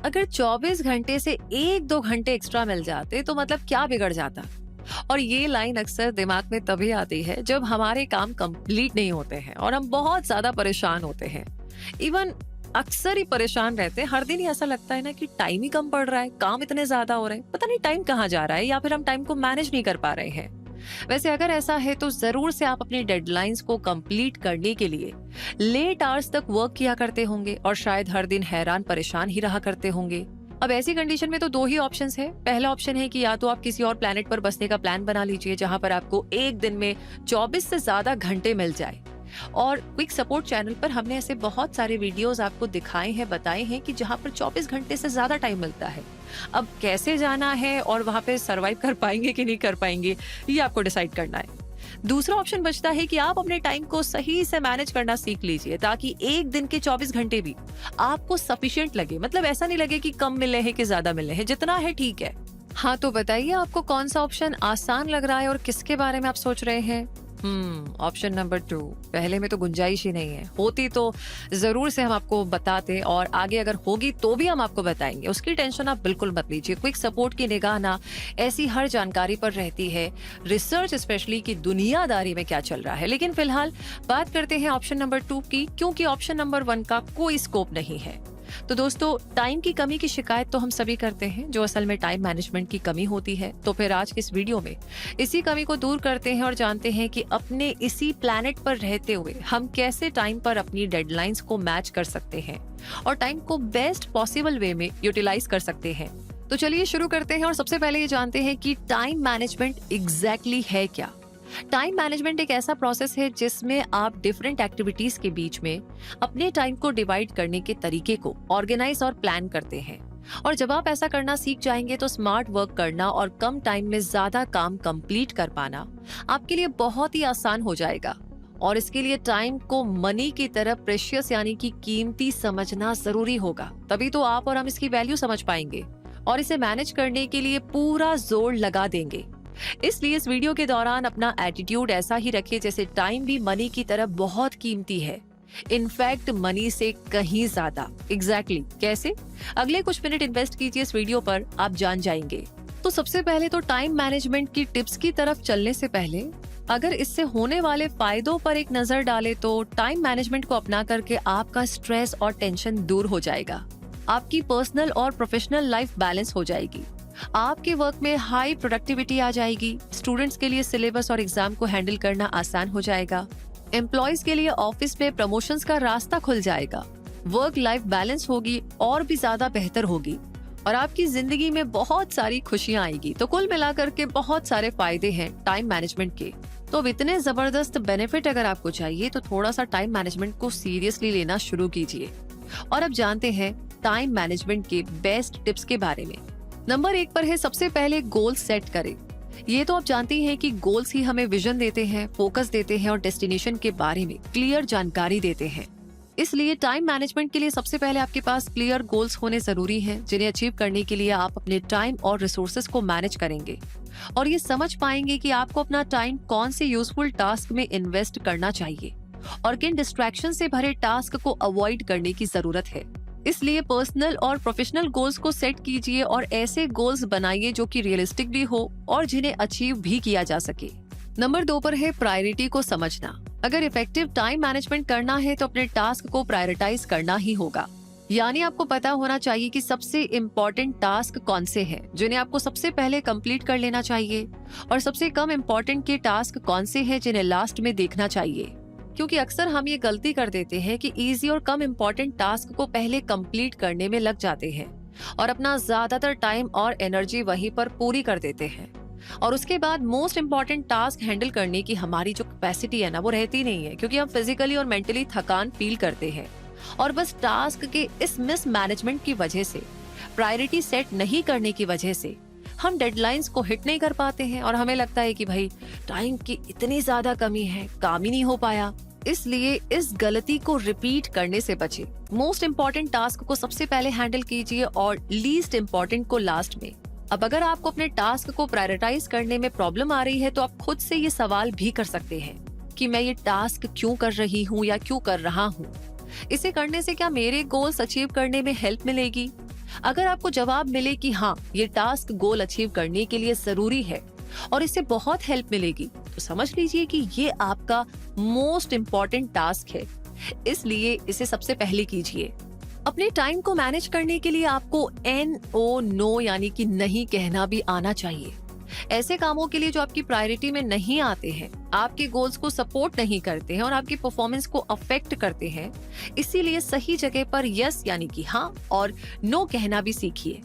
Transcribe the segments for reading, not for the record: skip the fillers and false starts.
अगर 24 घंटे से 1-2 घंटे एक्स्ट्रा मिल जाते तो मतलब क्या बिगड़ जाता। और ये लाइन अक्सर दिमाग में तभी आती है जब हमारे काम कंप्लीट नहीं होते हैं और हम बहुत ज्यादा परेशान होते हैं। इवन अक्सर ही परेशान रहते हैं। हर दिन ही ऐसा लगता है ना कि टाइम ही कम पड़ रहा है, काम इतने ज्यादा हो रहे हैं, पता नहीं टाइम कहाँ जा रहा है, या फिर हम टाइम को मैनेज नहीं कर पा रहे हैं। वैसे अगर ऐसा है तो जरूर से आप अपनी डेडलाइंस को कंप्लीट करने के लिए लेट आवर्स तक वर्क किया करते होंगे और शायद हर दिन हैरान परेशान ही रहा करते होंगे। अब ऐसी कंडीशन में तो दो ही ऑप्शंस है। पहला ऑप्शन है कि या तो आप किसी और प्लेनेट पर बसने का प्लान बना लीजिए जहां पर आपको एक दिन में 24 से ज्यादा घंटे मिल जाए। और क्विक सपोर्ट चैनल पर हमने ऐसे बहुत सारे वीडियोस आपको दिखाए हैं, बताए हैं कि जहां पर 24 घंटे से ज्यादा टाइम मिलता है। अब कैसे जाना है और वहां पे सरवाइव कर पाएंगे कि नहीं कर पाएंगे, ये आपको डिसाइड करना है। दूसरा ऑप्शन बचता है कि आप अपने टाइम को सही से मैनेज करना सीख लीजिए ताकि एक दिन के 24 घंटे भी आपको सफिशिएंट लगे। मतलब ऐसा नहीं लगे कि कम मिले हैं कि ज्यादा मिले हैं, जितना है ठीक है। हाँ, तो बताइए आपको कौन सा ऑप्शन आसान लग रहा है और किसके बारे में आप सोच रहे हैं? ऑप्शन नंबर 2, पहले में तो गुंजाइश ही नहीं है। होती तो जरूर से हम आपको बताते और आगे अगर होगी तो भी हम आपको बताएंगे, उसकी टेंशन आप बिल्कुल मत लीजिए। क्विक सपोर्ट की निगाह ना ऐसी हर जानकारी पर रहती है, रिसर्च स्पेशली की दुनियादारी में क्या चल रहा है। लेकिन फिलहाल बात करते हैं ऑप्शन नंबर 2 की, क्योंकि ऑप्शन नंबर 1 का कोई स्कोप नहीं है। तो दोस्तों, टाइम की कमी की शिकायत तो हम सभी करते हैं, जो असल में टाइम मैनेजमेंट की कमी होती है। तो फिर आज के इस वीडियो में इसी कमी को दूर करते हैं और जानते हैं कि अपने इसी प्लैनेट पर रहते हुए हम कैसे टाइम पर अपनी डेडलाइंस को मैच कर सकते हैं और टाइम को बेस्ट पॉसिबल वे में यूटिलाइज कर सकते हैं। तो चलिए शुरू करते हैं और सबसे पहले ये जानते हैं कि टाइम मैनेजमेंट एग्जैक्टली है क्या। टाइम मैनेजमेंट एक ऐसा प्रोसेस है जिसमें आप डिफरेंट एक्टिविटीज के बीच में अपने टाइम को डिवाइड करने के तरीके को ऑर्गेनाइज और प्लान करते हैं। और जब आप ऐसा करना सीख जाएंगे तो स्मार्ट वर्क करना और कम टाइम में ज्यादा काम कंप्लीट कर पाना आपके लिए बहुत ही आसान हो जाएगा। और इसके लिए टाइम को मनी की तरह प्रेशियस यानी कि कीमती समझना जरूरी होगा, तभी तो आप और हम इसकी वैल्यू समझ पाएंगे और इसे मैनेज करने के लिए पूरा जोर लगा देंगे। इसलिए इस वीडियो के दौरान अपना एटीट्यूड ऐसा ही रखिए जैसे टाइम भी मनी की तरह बहुत कीमती है, इनफैक्ट मनी से कहीं ज्यादा। एग्जैक्टली कैसे? अगले कुछ मिनट इन्वेस्ट कीजिए इस वीडियो पर, आप जान जाएंगे। तो सबसे पहले तो टाइम मैनेजमेंट की टिप्स की तरफ चलने से पहले अगर इससे होने वाले फायदों पर एक नजर डाले तो टाइम मैनेजमेंट को अपना करके आपका स्ट्रेस और टेंशन दूर हो जाएगा। आपकी पर्सनल और प्रोफेशनल लाइफ बैलेंस हो जाएगी। आपके वर्क में हाई प्रोडक्टिविटी आ जाएगी। स्टूडेंट्स के लिए सिलेबस और एग्जाम को हैंडल करना आसान हो जाएगा। एम्प्लॉयज के लिए ऑफिस में प्रमोशंस का रास्ता खुल जाएगा। वर्क लाइफ बैलेंस होगी और भी ज्यादा बेहतर होगी और आपकी जिंदगी में बहुत सारी खुशियां आएगी। तो कुल मिलाकर के बहुत सारे फायदे हैं टाइम मैनेजमेंट के। तो अब इतने जबरदस्त बेनिफिट अगर आपको चाहिए तो थोड़ा सा टाइम मैनेजमेंट को सीरियसली लेना शुरू कीजिए। और अब जानते हैं टाइम मैनेजमेंट के बेस्ट टिप्स के बारे में। नंबर 1 पर है सबसे पहले गोल सेट करें। ये तो आप जानते हैं कि गोल्स ही हमें विजन देते हैं, फोकस देते हैं और डेस्टिनेशन के बारे में क्लियर जानकारी देते हैं। इसलिए टाइम मैनेजमेंट के लिए सबसे पहले आपके पास क्लियर गोल्स होने जरूरी हैं, जिन्हें अचीव करने के लिए आप अपने टाइम और रिसोर्सेज को मैनेज करेंगे और ये समझ पाएंगे कि आपको अपना टाइम कौन से यूजफुल टास्क में इन्वेस्ट करना चाहिए और किन डिस्ट्रैक्शन से भरे टास्क को अवॉइड करने की जरूरत है। इसलिए पर्सनल और प्रोफेशनल गोल्स को सेट कीजिए और ऐसे गोल्स बनाइए जो कि रियलिस्टिक भी हो और जिन्हें अचीव भी किया जा सके। नंबर 2 पर है प्रायोरिटी को समझना। अगर इफेक्टिव टाइम मैनेजमेंट करना है तो अपने टास्क को प्रायोरिटाइज करना ही होगा। यानी आपको पता होना चाहिए कि सबसे इम्पोर्टेंट टास्क कौन से हैं, जिन्हें आपको सबसे पहले कंप्लीट कर लेना चाहिए और सबसे कम इम्पोर्टेंट के टास्क कौन से हैं जिन्हें लास्ट में देखना चाहिए। क्योंकि अक्सर हम ये गलती कर देते हैं कि इजी और कम इम्पोर्टेंट टास्क को पहले कंप्लीट करने में लग जाते हैं और अपना ज्यादातर टाइम और एनर्जी वहीं पर पूरी कर देते हैं और उसके बाद मोस्ट इम्पोर्टेंट टास्क हैंडल करने की हमारी जो कैपेसिटी है ना वो रहती नहीं है, क्योंकि हम फिजिकली और मेंटली थकान फील करते हैं। और बस टास्क के इस मिस मैनेजमेंट की वजह से, प्रायोरिटी सेट नहीं करने की वजह से हम डेडलाइंस को हिट नहीं कर पाते हैं और हमें लगता है कि भाई टाइम की इतनी ज्यादा कमी है, काम ही नहीं हो पाया। इसलिए इस गलती को रिपीट करने से बचे। मोस्ट इम्पोर्टेंट टास्क को सबसे पहले हैंडल कीजिए और लीस्ट इम्पोर्टेंट को लास्ट में। अब अगर आपको अपने टास्क को प्रायोरिटाइज करने में प्रॉब्लम आ रही है तो आप खुद से ये सवाल भी कर सकते हैं कि मैं ये टास्क क्यों कर रही हूँ या क्यों कर रहा हूँ। इसे करने से क्या मेरे गोल्स अचीव करने में हेल्प मिलेगी? अगर आपको जवाब मिले कि हाँ, ये टास्क गोल अचीव करने के लिए जरूरी है और इससे बहुत हेल्प मिलेगी, तो समझ लीजिए कि ये आपका मोस्ट इम्पोर्टेंट टास्क है, इसलिए इसे सबसे पहले कीजिए। अपने टाइम को मैनेज करने के लिए आपको नो यानी कि नहीं कहना भी आना चाहिए। ऐसे कामों के लिए जो आपकी प्रायोरिटी में नहीं आते हैं, आपके गोल्स को सपोर्ट नहीं करते हैं और आपकी परफॉर्मेंस को अफेक्ट करते हैं, इसीलिए सही जगह पर यस यानी कि हाँ और नो कहना भी सीखिए।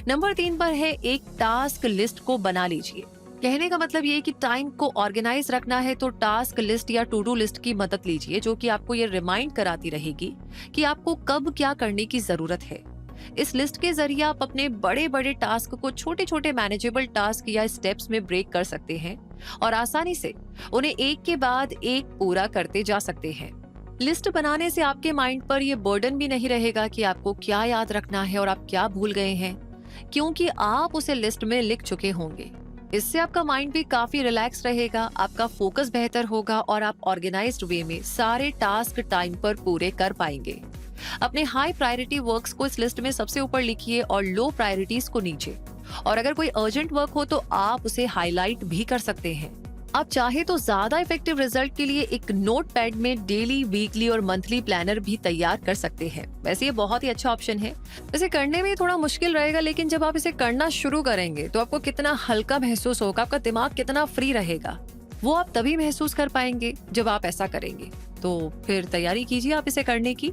नंबर 3 पर है एक टास्क लिस्ट को बना लीजिए। कहने का मतलब ये है कि टाइम को ऑर्गेनाइज रखना है तो टास्क लिस्ट या टू डू लिस्ट की मदद लीजिए, जो कि आपको ये रिमाइंड कराती रहेगी कि आपको कब क्या करने की जरूरत है। इस लिस्ट के जरिए आप अपने बड़े बड़े टास्क को छोटे छोटे मैनेजेबल टास्क या स्टेप्स में ब्रेक कर सकते हैं और आसानी से उन्हें एक के बाद एक पूरा करते जा सकते हैं। लिस्ट बनाने से आपके माइंड पर यह बर्डन भी नहीं रहेगा कि आपको क्या याद रखना है और आप क्या भूल गए हैं, क्योंकि आप उसे लिस्ट में लिख चुके होंगे। इससे आपका माइंड भी काफी रिलैक्स रहेगा, आपका फोकस बेहतर होगा और आप ऑर्गेनाइज्ड वे में सारे टास्क टाइम पर पूरे कर पाएंगे। अपने हाई प्रायोरिटी वर्क्स को इस लिस्ट में सबसे ऊपर लिखिए और लो प्रायोरिटीज को नीचे। और अगर कोई अर्जेंट वर्क हो तो आप उसे हाईलाइट भी कर सकते हैं। आप चाहे तो ज्यादा इफेक्टिव रिजल्ट के लिए एक नोट पैड में डेली, वीकली और मंथली प्लानर भी तैयार कर सकते हैं। वैसे ये बहुत ही अच्छा ऑप्शन है। वैसे करने में थोड़ा मुश्किल रहेगा, लेकिन जब आप इसे करना शुरू करेंगे तो आपको कितना हल्का महसूस होगा, आपका दिमाग कितना फ्री रहेगा, वो आप तभी महसूस कर पाएंगे जब आप ऐसा करेंगे। तो फिर तैयारी कीजिए आप इसे करने की।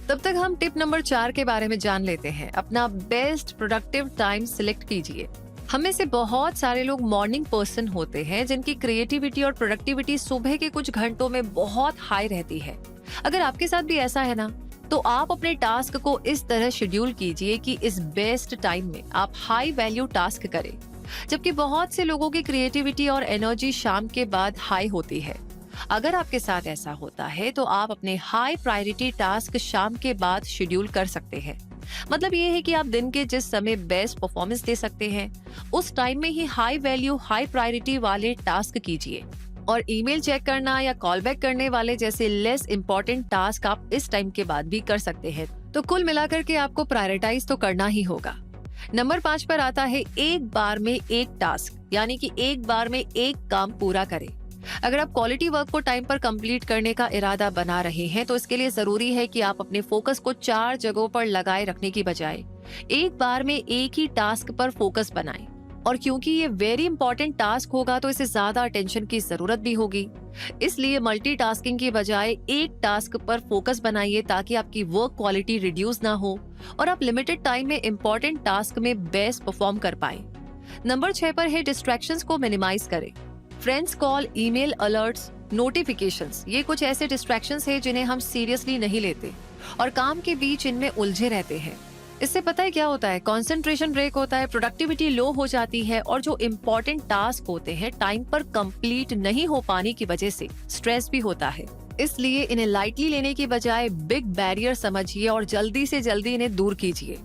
तब तक हम टिप नंबर 4 के बारे में जान लेते हैं। अपना बेस्ट प्रोडक्टिव टाइम सिलेक्ट कीजिए। हम में से बहुत सारे लोग मॉर्निंग पर्सन होते हैं जिनकी क्रिएटिविटी और प्रोडक्टिविटी सुबह के कुछ घंटों में बहुत हाई रहती है। अगर आपके साथ भी ऐसा है ना, तो आप अपने टास्क को इस तरह शेड्यूल कीजिए कि इस बेस्ट टाइम में आप हाई वैल्यू टास्क करें, जबकि बहुत से लोगों की क्रिएटिविटी और एनर्जी शाम के बाद हाई होती है। अगर आपके साथ ऐसा होता है तो आप अपने हाई प्रायोरिटी टास्क शाम के बाद शेड्यूल कर सकते हैं। मतलब ये है कि आप दिन के जिस समय बेस्ट परफॉर्मेंस दे सकते हैं, उस टाइम में ही हाई वैल्यू हाई प्रायोरिटी वाले टास्क कीजिए। और ईमेल चेक करना या कॉल बैक करने वाले जैसे लेस इंपॉर्टेंट टास्क आप इस टाइम के बाद भी कर सकते हैं। तो कुल मिलाकर के आपको प्रायोरिटाइज तो करना ही होगा। नंबर 5 पर आता है एक बार में एक टास्क, यानी कि एक बार में एक काम पूरा करें। अगर आप क्वालिटी वर्क को टाइम पर कंप्लीट करने का इरादा बना रहे हैं तो इसके लिए जरूरी है कि आप अपने फोकस को 4 जगहों पर लगाए रखने की बजाय एक बार में एक ही टास्क पर फोकस बनाएं। और क्योंकि ये वेरी इंपॉर्टेंट टास्क होगा तो इसे ज्यादा अटेंशन की जरूरत भी होगी, इसलिए मल्टीटास्किंग की बजाय एक टास्क पर फोकस बनाइए ताकि आपकी वर्क क्वालिटी रिड्यूस ना हो और आप लिमिटेड टाइम में इंपॉर्टेंट टास्क में बेस्ट परफॉर्म कर पाए। नंबर 6 पर है डिस्ट्रैक्शंस को मिनिमाइज करें। Friends call, email alerts, notifications, ये कुछ ऐसे डिस्ट्रैक्शंस हैं जिन्हें हम सीरियसली नहीं लेते और काम के बीच इनमें उलझे रहते हैं। इससे पता है क्या होता है, कंसंट्रेशन ब्रेक होता है, प्रोडक्टिविटी लो हो जाती है और जो इम्पोर्टेंट टास्क होते हैं टाइम पर कंप्लीट नहीं हो पाने की वजह से स्ट्रेस भी होता है। इसलिए इन्हें लाइटली लेने की बजाय बिग बैरियर समझिए और जल्दी से जल्दी इन्हें दूर कीजिए।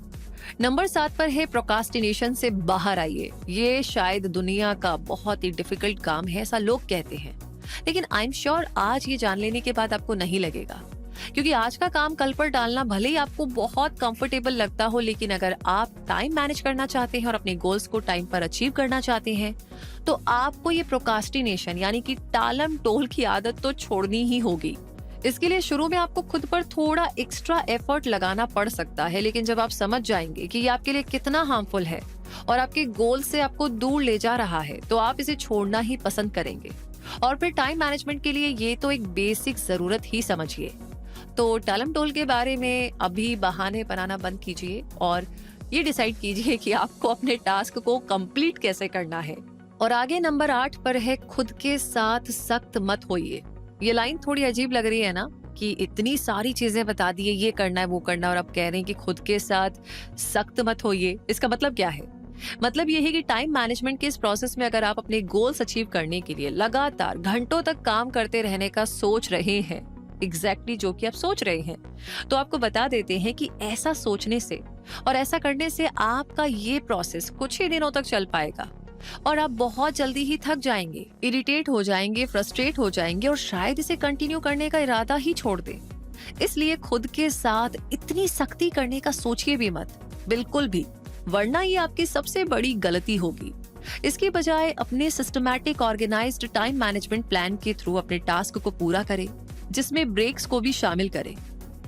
नंबर 7 पर है प्रोक्रास्टिनेशन से बाहर आइए। ये शायद दुनिया का बहुत ही डिफिकल्ट काम है, ऐसा लोग कहते हैं, लेकिन आई एम श्योर आज ये जान लेने के बाद आपको नहीं लगेगा, क्योंकि आज का काम कल पर डालना भले ही आपको बहुत कंफर्टेबल लगता हो, लेकिन अगर आप टाइम मैनेज करना चाहते हैं और अपने गोल्स को टाइम पर अचीव करना चाहते हैं तो आपको ये प्रोक्रास्टिनेशन यानी कि टालम टोल की आदत तो छोड़नी ही होगी। इसके लिए शुरू में आपको खुद पर थोड़ा एक्स्ट्रा एफर्ट लगाना पड़ सकता है, लेकिन जब आप समझ जाएंगे कि ये आपके लिए कितना हार्मफुल है और आपके गोल से आपको दूर ले जा रहा है तो आप इसे छोड़ना ही पसंद करेंगे। और फिर टाइम मैनेजमेंट के लिए ये तो एक बेसिक जरूरत ही समझिए। तो टालम टोल के बारे में अभी बहाने बनाना बंद कीजिए और ये डिसाइड कीजिए कि आपको अपने टास्क को कंप्लीट कैसे करना है। और आगे नंबर 8 पर है खुद के साथ सख्त मत होइए। ये लाइन थोड़ी अजीब लग रही है ना, कि इतनी सारी चीजें बता दी है, ये करना है वो करना है, और आप कह रहे हैं कि खुद के साथ सख्त मत होइए। इसका मतलब क्या है? मतलब ये है कि टाइम मैनेजमेंट के इस प्रोसेस में अगर आप अपने गोल्स अचीव करने के लिए लगातार घंटों तक काम करते रहने का सोच रहे हैं, एग्जैक्टली जो कि आप सोच रहे हैं, तो आपको बता देते हैं कि ऐसा सोचने से और ऐसा करने से आपका ये प्रोसेस कुछ ही दिनों तक चल पाएगा और आप बहुत जल्दी ही थक जाएंगे, इरिटेट हो जाएंगे, फ्रस्ट्रेट हो जाएंगे और शायद इसे कंटिन्यू करने का इरादा ही छोड़ दें। इसलिए खुद के साथ इतनी सख्ती करने का सोचिए भी मत। बिल्कुल भी, वरना ये आपकी सबसे बड़ी गलती होगी। इसके बजाय अपने systematic organized time management plan के थ्रू अपने टास्क को पूरा करें, जिसमें ब्रेक्स को भी शामिल करें।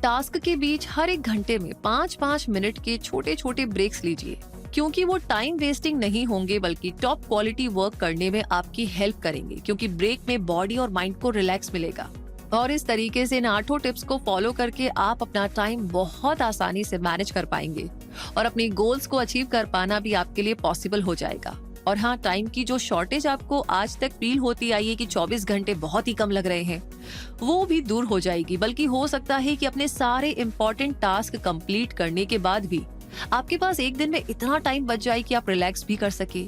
टास्क के बीच हर एक घंटे में 5-5 मिनट के छोटे छोटे ब्रेक्स लीजिए, क्योंकि वो टाइम वेस्टिंग नहीं होंगे बल्कि टॉप क्वालिटी वर्क करने में आपकी हेल्प करेंगे, क्योंकि ब्रेक में बॉडी और माइंड को रिलैक्स मिलेगा। और इस तरीके से इन 8 टिप्स को फॉलो करके आप अपना टाइम बहुत आसानी से मैनेज कर पाएंगे और अपनी गोल्स को अचीव कर पाना भी आपके लिए पॉसिबल हो जाएगा। और हाँ, टाइम की जो शॉर्टेज आपको आज तक फील होती आई है कि 24 घंटे बहुत ही कम लग रहे हैं, वो भी दूर हो जाएगी। बल्कि हो सकता है कि अपने सारे इम्पोर्टेंट टास्क कंप्लीट करने के बाद भी आपके पास एक दिन में इतना टाइम बच जाए कि आप रिलैक्स भी कर सके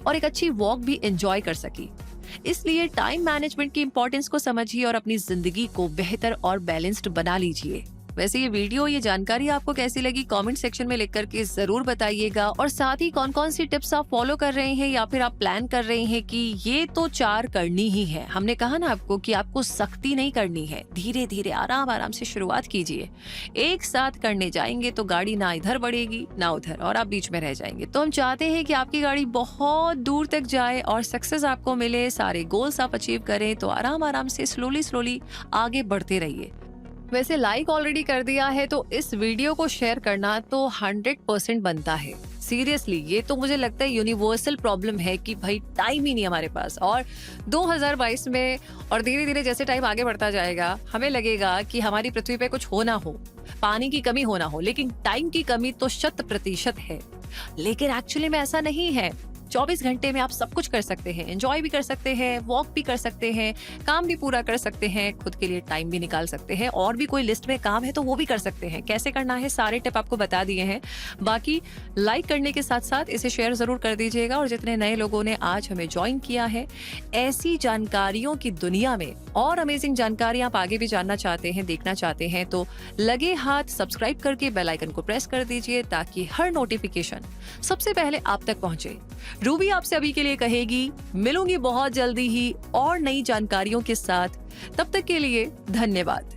और एक अच्छी वॉक भी एंजॉय कर सके। इसलिए टाइम मैनेजमेंट की इम्पोर्टेंस को समझिए और अपनी जिंदगी को बेहतर और बैलेंस्ड बना लीजिए। वैसे ये वीडियो, ये जानकारी आपको कैसी लगी कमेंट सेक्शन में लिख करके जरूर बताइएगा। और साथ ही कौन कौन सी टिप्स आप फॉलो कर रहे हैं या फिर आप प्लान कर रहे हैं कि ये तो 4 करनी ही है। हमने कहा ना आपको कि आपको सख्ती नहीं करनी है, धीरे धीरे आराम आराम से शुरुआत कीजिए। एक साथ करने जाएंगे तो गाड़ी ना इधर बढ़ेगी ना उधर और आप बीच में रह जाएंगे। तो हम चाहते हैं कि आपकी गाड़ी बहुत दूर तक जाए और सक्सेस आपको मिले, सारे गोल्स आप अचीव करें। तो आराम आराम से स्लोली आगे बढ़ते रहिए। वैसे लाइक ऑलरेडी कर दिया है तो इस वीडियो को शेयर करना तो 100% बनता है। सीरियसली, ये तो मुझे लगता है यूनिवर्सल प्रॉब्लम है कि भाई टाइम ही नहीं हमारे पास। और 2022 में और धीरे धीरे जैसे टाइम आगे बढ़ता जाएगा, हमें लगेगा कि हमारी पृथ्वी पे कुछ हो ना हो, पानी की कमी हो ना हो, लेकिन टाइम की कमी तो 100% है। लेकिन एक्चुअली में ऐसा नहीं है। 24 घंटे में आप सब कुछ कर सकते हैं, एंजॉय भी कर सकते हैं, वॉक भी कर सकते हैं, काम भी पूरा कर सकते हैं, खुद के लिए टाइम भी निकाल सकते हैं, और भी कोई लिस्ट में काम है तो वो भी कर सकते हैं। कैसे करना है सारे टिप आपको बता दिए हैं। बाकी लाइक करने के साथ साथ इसे शेयर जरूर कर दीजिएगा। और जितने नए लोगों ने आज हमें ज्वाइन किया है, ऐसी जानकारियों की दुनिया में और अमेजिंग जानकारी आप आगे भी जानना चाहते हैं, देखना चाहते हैं, तो लगे हाथ सब्सक्राइब करके बेल आइकन को प्रेस कर दीजिए ताकि हर नोटिफिकेशन सबसे पहले आप तक पहुंचे। रूबी आपसे अभी के लिए कहेगी, मिलूंगी बहुत जल्दी ही और नई जानकारियों के साथ। तब तक के लिए धन्यवाद।